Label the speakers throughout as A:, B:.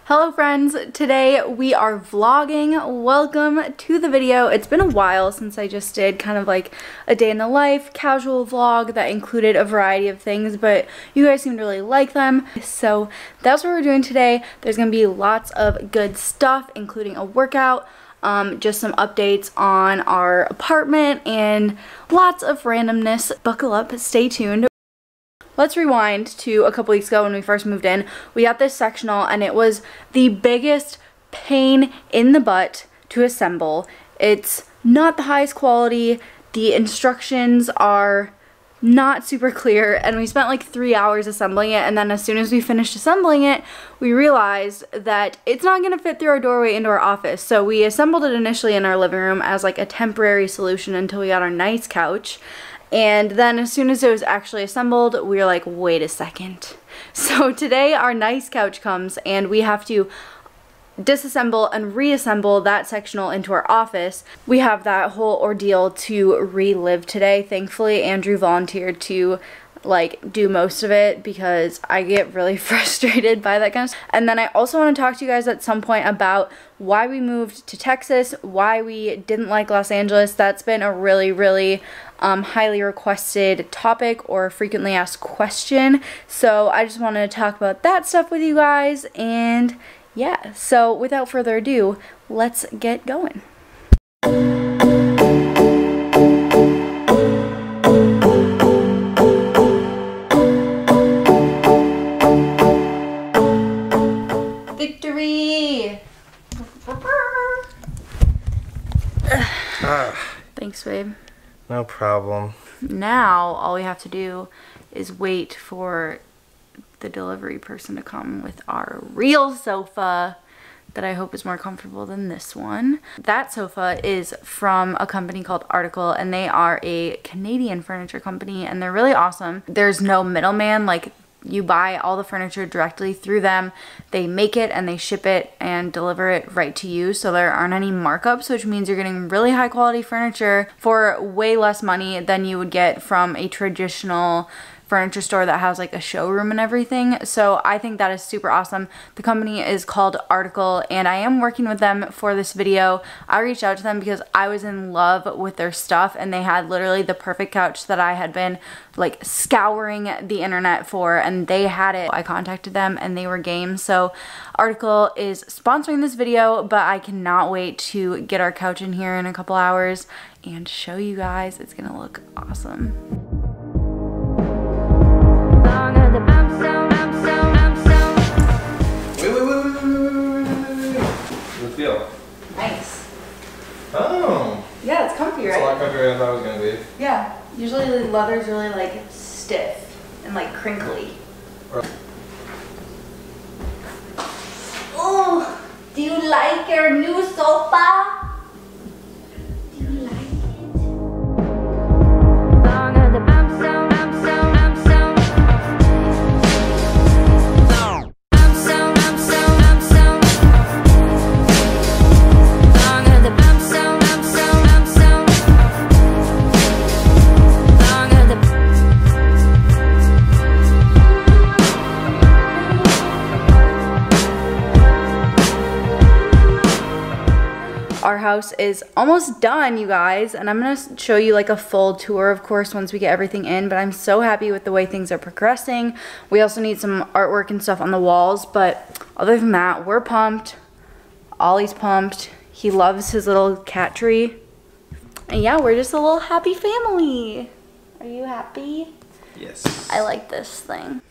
A: Hello friends, today we are vlogging. Welcome to the video. It's been a while since I just did kind of like a day in the life casual vlog that included a variety of things, but you guys seem to really like them. So that's what we're doing today. There's gonna be lots of good stuff, including a workout, just some updates on our apartment, and lots of randomness. Buckle up, stay tuned. Let's rewind to a couple weeks ago when we first moved in. We got this sectional and it was the biggest pain in the butt to assemble. It's not the highest quality, the instructions are not super clear, and we spent like 3 hours assembling it, and then as soon as we finished assembling it, we realized that it's not gonna fit through our doorway into our office. So we assembled it initially in our living room as like a temporary solution until we got our nice couch. And then as soon as it was actually assembled, we were like, wait a second. So today our nice couch comes and we have to disassemble and reassemble that sectional into our office. We have that whole ordeal to relive today. Thankfully, Andrew volunteered to like do most of it because I get really frustrated by that kind of stuff. And then I also want to talk to you guys at some point about why we moved to Texas, why we didn't like Los Angeles. That's been a really highly requested topic or frequently asked question. So I just wanted to talk about that stuff with you guys, and yeah, so without further ado, let's get going. Victory! Thanks, babe.
B: No problem.
A: Now, all we have to do is wait for the delivery person to come with our real sofa that I hope is more comfortable than this one. That sofa is from a company called Article, and they are a Canadian furniture company, and they're really awesome. There's no middleman. Like, you buy all the furniture directly through them. They make it and they ship it and deliver it right to you, so there aren't any markups, which means you're getting really high quality furniture for way less money than you would get from a traditional furniture store that has like a showroom and everything. So I think that is super awesome. The company is called Article, and I am working with them for this video. I reached out to them because I was in love with their stuff, and they had literally the perfect couch that I had been like scouring the internet for, and they had it. I contacted them and they were game. So Article is sponsoring this video, but I cannot wait to get our couch in here in a couple hours and show you guys. It's gonna look awesome.
B: Feel.
A: Nice.
B: Oh.
A: Yeah, it's comfy, right?
B: It's a lot comfier than I thought it was going to be.
A: Yeah. Usually the leather's really like stiff and like crinkly.
B: Right.
A: Oh, do you like your new sofa? Do you like it? Our house is almost done, you guys, and I'm gonna show you like a full tour, of course, once we get everything in, but I'm so happy with the way things are progressing. We also need some artwork and stuff on the walls, but other than that, we're pumped. Ollie's pumped. He loves his little cat tree. And yeah, we're just a little happy family. Are you happy?
B: Yes.
A: I like this thing.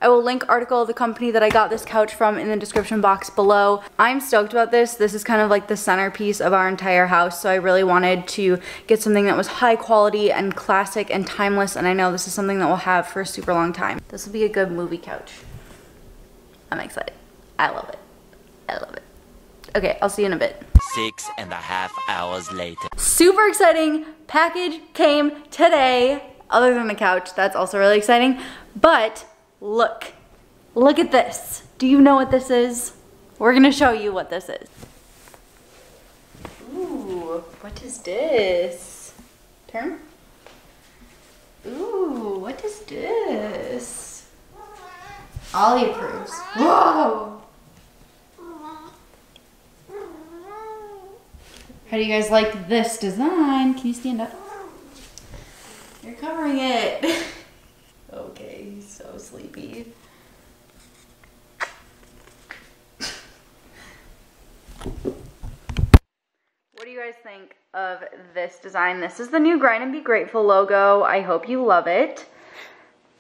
A: I will link Article, the company that I got this couch from, in the description box below. I'm stoked about this. This is kind of like the centerpiece of our entire house, so I really wanted to get something that was high quality and classic and timeless, and I know this is something that we'll have for a super long time. This will be a good movie couch. I'm excited. I love it. I love it. Okay, I'll see you in a bit.
C: 6.5 hours later.
A: Super exciting package came today. Other than the couch, that's also really exciting, but look at this. Do you know what this is? We're gonna show you what this is. Ooh, what is this? Turn. Ooh, what is this? Ollie approves. Whoa! How do you guys like this design? Can you stand up? You're covering it. Okay, he's so sleepy. What do you guys think of this design? This is the new Grind and Be Grateful logo. I hope you love it.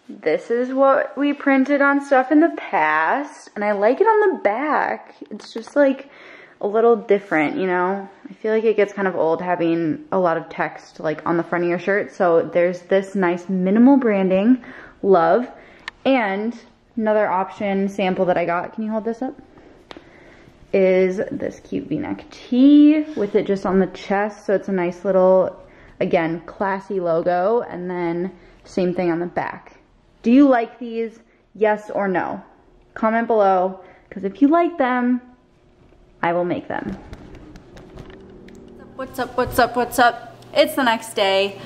A: This is what we printed on stuff in the past, and I like it on the back. It's just like a little different, you know? I feel like it gets kind of old having a lot of text like on the front of your shirt. So there's this nice minimal branding, love, and another option sample that I got. Can you hold this up? Is this cute V-neck tee with it just on the chest. So it's a nice little, again, classy logo, and then same thing on the back. Do you like these? Yes or no? Comment below, because if you like them, I will make them. What's up, what's up, what's up? It's the next day.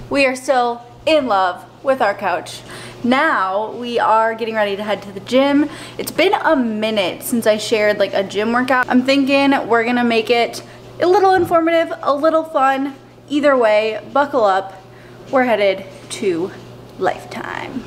A: We are still in love with our couch. Now we are getting ready to head to the gym. It's been a minute since I shared like a gym workout. I'm thinking we're gonna make it a little informative, a little fun. Either way, buckle up. We're headed to Lifetime.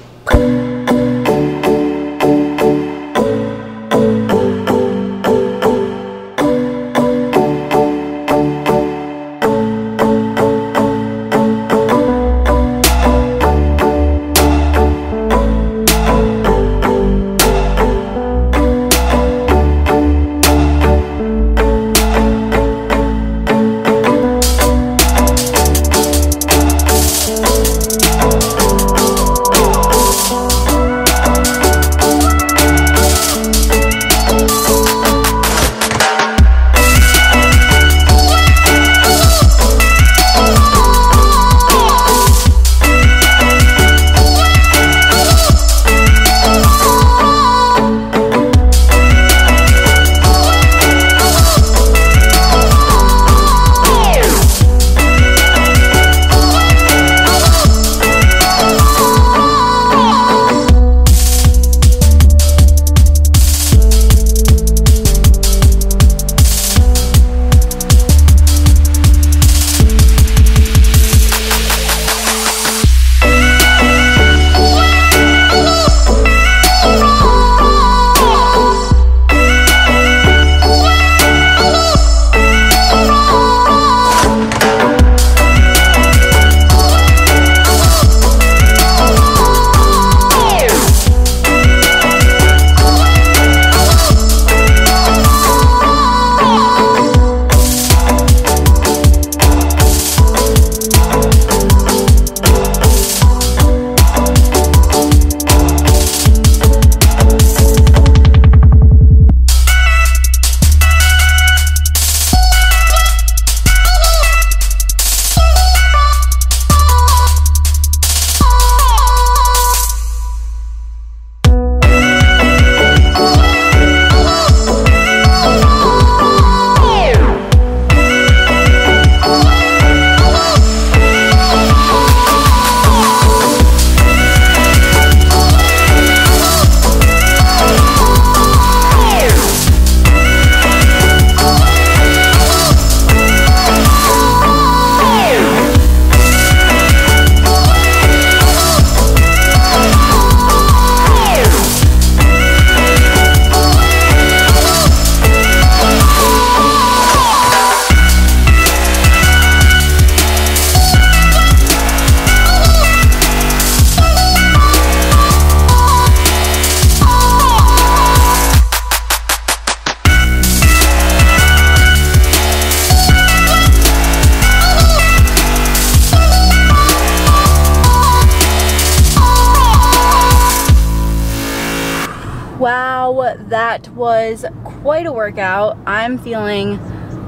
A: Wow, that was quite a workout. I'm feeling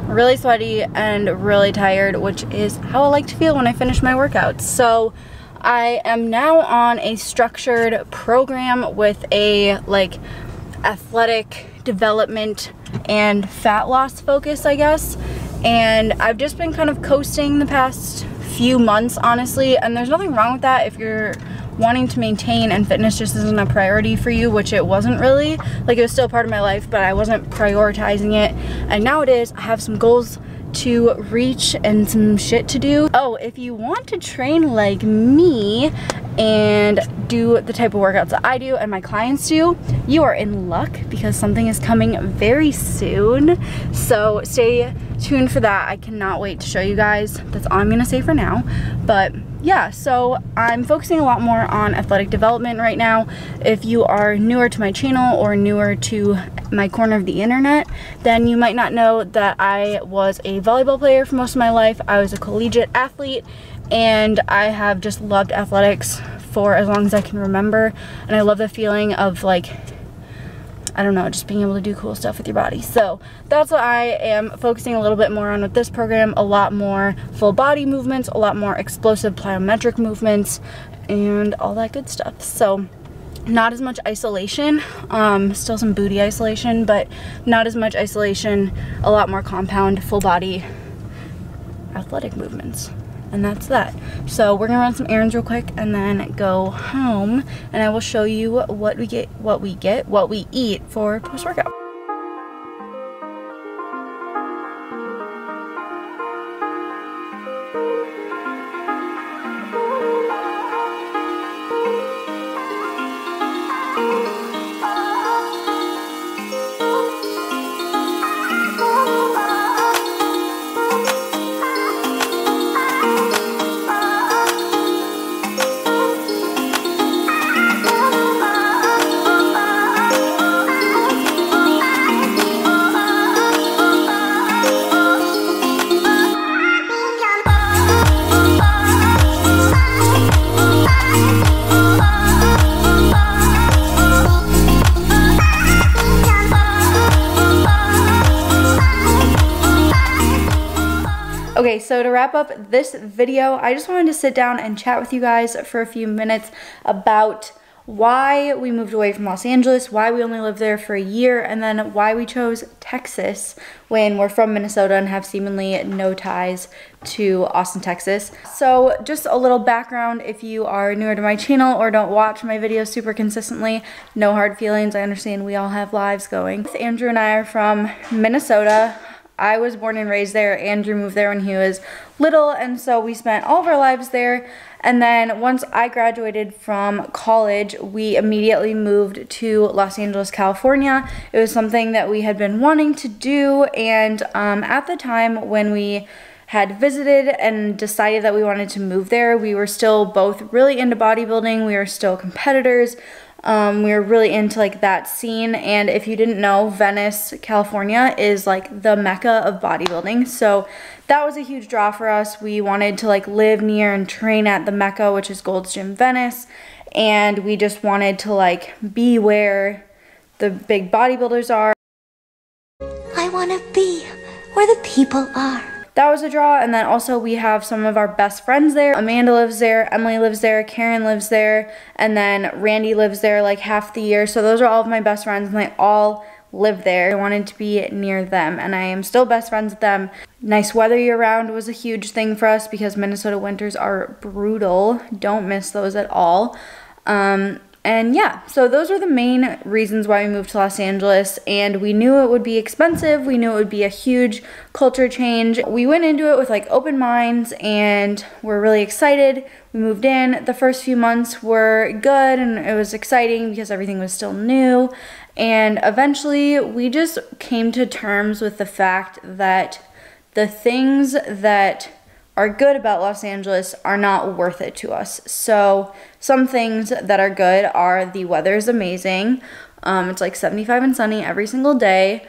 A: really sweaty and really tired, which is how I like to feel when I finish my workouts. So I am now on a structured program with a like athletic development and fat loss focus, I guess. And I've just been kind of coasting the past few months, honestly, and there's nothing wrong with that if you're wanting to maintain and fitness just isn't a priority for you, which it wasn't really. Like, it was still part of my life, but I wasn't prioritizing it, and now it is. I have some goals to reach and some shit to do. Oh, if you want to train like me and do the type of workouts that I do and my clients do, you are in luck because something is coming very soon. So stay tuned for that. I cannot wait to show you guys. That's all I'm gonna say for now. But yeah, so I'm focusing a lot more on athletic development right now. If you are newer to my channel or newer to my corner of the internet, then you might not know that I was a volleyball player for most of my life. I was a collegiate athlete, and I have just loved athletics for as long as I can remember. And I love the feeling of, like, I don't know, just being able to do cool stuff with your body. So that's what I am focusing a little bit more on with this program. A lot more full body movements, a lot more explosive plyometric movements, and all that good stuff. So not as much isolation, still some booty isolation, but not as much isolation, a lot more compound, full body athletic movements. And that's that. So we're gonna run some errands real quick and then go home, and I will show you what we eat for post-workout. Okay, so to wrap up this video, I just wanted to sit down and chat with you guys for a few minutes about why we moved away from Los Angeles, why we only lived there for a year, and then why we chose Texas when we're from Minnesota and have seemingly no ties to Austin, Texas. So just a little background if you are newer to my channel or don't watch my videos super consistently. No hard feelings, I understand we all have lives going. Andrew and I are from Minnesota. I was born and raised there. Andrew moved there when he was little, and so we spent all of our lives there. And then once I graduated from college, we immediately moved to Los Angeles, California. It was something that we had been wanting to do, and at the time when we had visited and decided that we wanted to move there, we were still both really into bodybuilding. We were still competitors. We were really into like that scene, and if you didn't know, Venice, California is like the mecca of bodybuilding, so that was a huge draw for us. We wanted to like live near and train at the mecca, which is Gold's Gym Venice, and we just wanted to like be where the big bodybuilders are.
D: I want to be where the people are.
A: That was a draw. And then also we have some of our best friends there. Amanda lives there, Emily lives there, Karen lives there, and then Randy lives there like half the year. So those are all of my best friends, and they all live there. I wanted to be near them, and I am still best friends with them. Nice weather year round was a huge thing for us because Minnesota winters are brutal. Don't miss those at all. And yeah, so those are the main reasons why we moved to Los Angeles, and we knew it would be expensive. We knew it would be a huge culture change. We went into it with like open minds, and we're really excited. We moved in. The first few months were good, and it was exciting because everything was still new. And eventually we just came to terms with the fact that the things that are good about Los Angeles are not worth it to us. So some things that are good are the weather is amazing. It's like 75 and sunny every single day.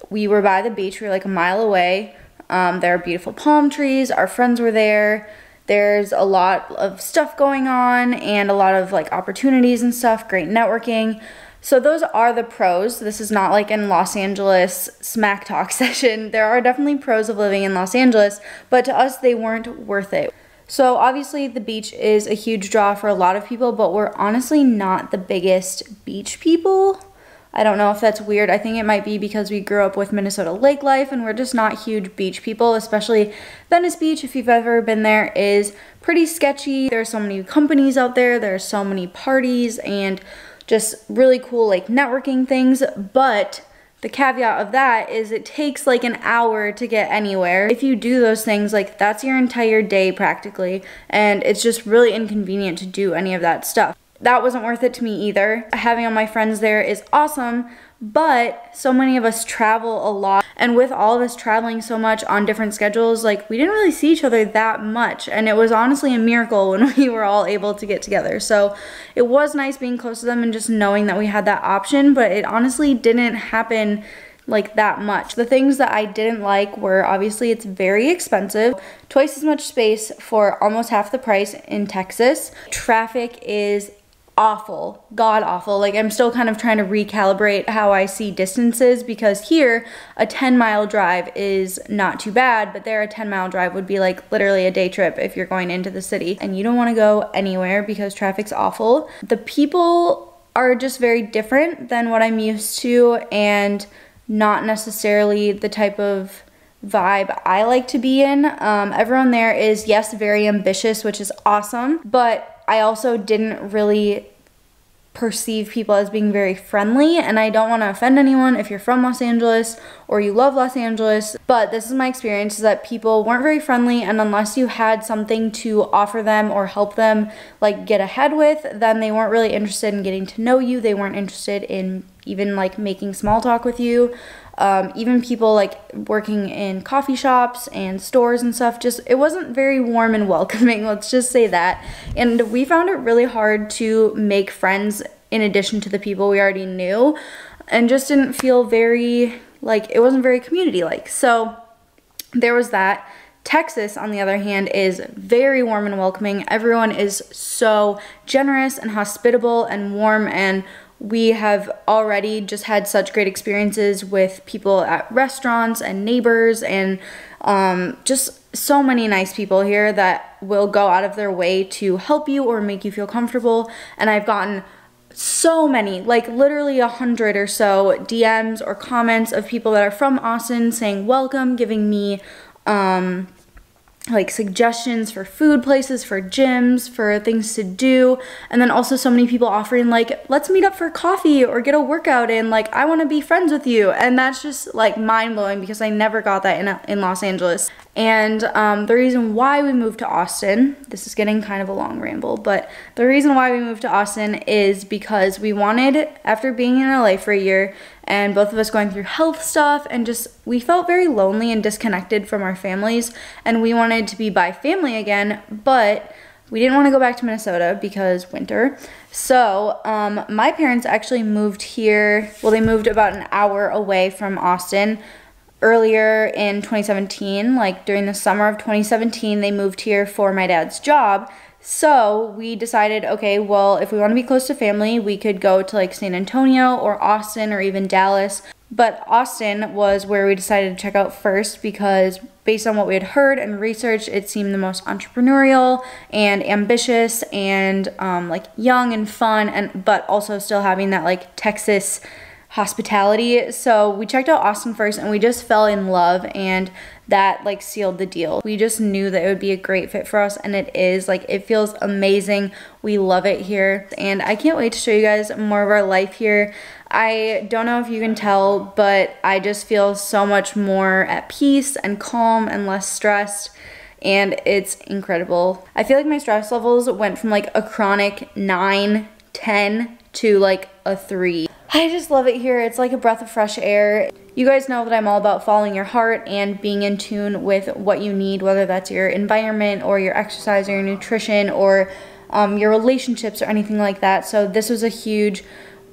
A: We were by the beach. We were like a mile away. There are beautiful palm trees. Our friends were there. There's a lot of stuff going on and a lot of like opportunities and stuff, great networking. So those are the pros. This is not like in Los Angeles smack talk session. There are definitely pros of living in Los Angeles, but to us they weren't worth it. So obviously the beach is a huge draw for a lot of people, but we're honestly not the biggest beach people. I don't know if that's weird. I think it might be because we grew up with Minnesota lake life and we're just not huge beach people, especially Venice Beach, if you've ever been there, is pretty sketchy. There are so many companies out there. There are so many parties and just really cool like networking things, but The caveat of that is it takes like an hour to get anywhere. If you do those things, like that's your entire day practically, and it's just really inconvenient to do any of that stuff. That wasn't worth it to me either. Having all my friends there is awesome, but so many of us travel a lot, and with all of us traveling so much on different schedules, like we didn't really see each other that much, and it was honestly a miracle when we were all able to get together. So it was nice being close to them and just knowing that we had that option, but it honestly didn't happen like that much. The things that I didn't like were obviously it's very expensive, twice as much space for almost half the price in Texas. Traffic is awful, god awful. Like I'm still kind of trying to recalibrate how I see distances, because here a 10-mile drive is not too bad, but there a 10-mile drive would be like literally a day trip if you're going into the city and you don't want to go anywhere because traffic's awful. The people are just very different than what I'm used to and not necessarily the type of vibe I like to be in. Everyone there is, yes, very ambitious, which is awesome, but I also didn't really perceive people as being very friendly, and I don't want to offend anyone if you're from Los Angeles or you love Los Angeles, but this is my experience, is that people weren't very friendly, and unless you had something to offer them or help them like get ahead with, then they weren't really interested in getting to know you. They weren't interested in even like making small talk with you. Even people like working in coffee shops and stores and stuff, just it wasn't very warm and welcoming, let's just say that. And we found it really hard to make friends in addition to the people we already knew, and just didn't feel very, like, it wasn't very community-like. So there was that. Texas, on the other hand, is very warm and welcoming. Everyone is so generous and hospitable and warm, and we have already just had such great experiences with people at restaurants and neighbors, and just so many nice people here that will go out of their way to help you or make you feel comfortable. And I've gotten so many, like literally 100 or so DMs or comments of people that are from Austin saying welcome, giving me like suggestions for food places, for gyms, for things to do, and then also so many people offering like, let's meet up for coffee or get a workout in, like I want to be friends with you. And that's just like mind-blowing, because I never got that in Los Angeles. And the reason why we moved to Austin, this is getting kind of a long ramble, but the reason why we moved to Austin is because we wanted, after being in LA for a year and both of us going through health stuff, and just we felt very lonely and disconnected from our families, and we wanted to be by family again, but we didn't want to go back to Minnesota because winter. So my parents actually moved here, well, they moved about an hour away from Austin earlier in 2017, like during the summer of 2017, they moved here for my dad's job. So we decided, okay, well, if we want to be close to family, we could go to like San Antonio or Austin or even Dallas. But Austin was where we decided to check out first, because based on what we had heard and researched, it seemed the most entrepreneurial and ambitious and like young and fun, and but also still having that like Texas hospitality. So we checked out Austin first, and we just fell in love, and that like sealed the deal. We just knew that it would be a great fit for us, and it is. Like, it feels amazing. We love it here, and I can't wait to show you guys more of our life here. I don't know if you can tell, but I just feel so much more at peace and calm and less stressed, and it's incredible. I feel like my stress levels went from like a chronic 9, 10 to like a 3. I just love it here. It's like a breath of fresh air. You guys know that I'm all about following your heart and being in tune with what you need, whether that's your environment or your exercise or your nutrition or your relationships or anything like that. So this was a huge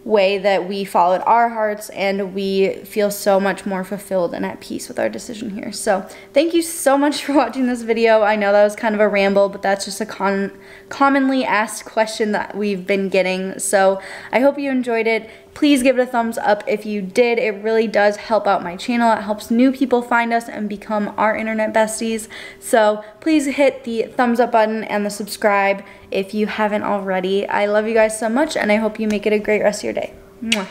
A: way that we followed our hearts, and we feel so much more fulfilled and at peace with our decision here. So thank you so much for watching this video. I know that was kind of a ramble, but that's just a commonly asked question that we've been getting. So I hope you enjoyed it. Please give it a thumbs up if you did. It really does help out my channel. It helps new people find us and become our internet besties. So please hit the thumbs up button and the subscribe if you haven't already. I love you guys so much, and I hope you make it a great rest of your day. Mwah.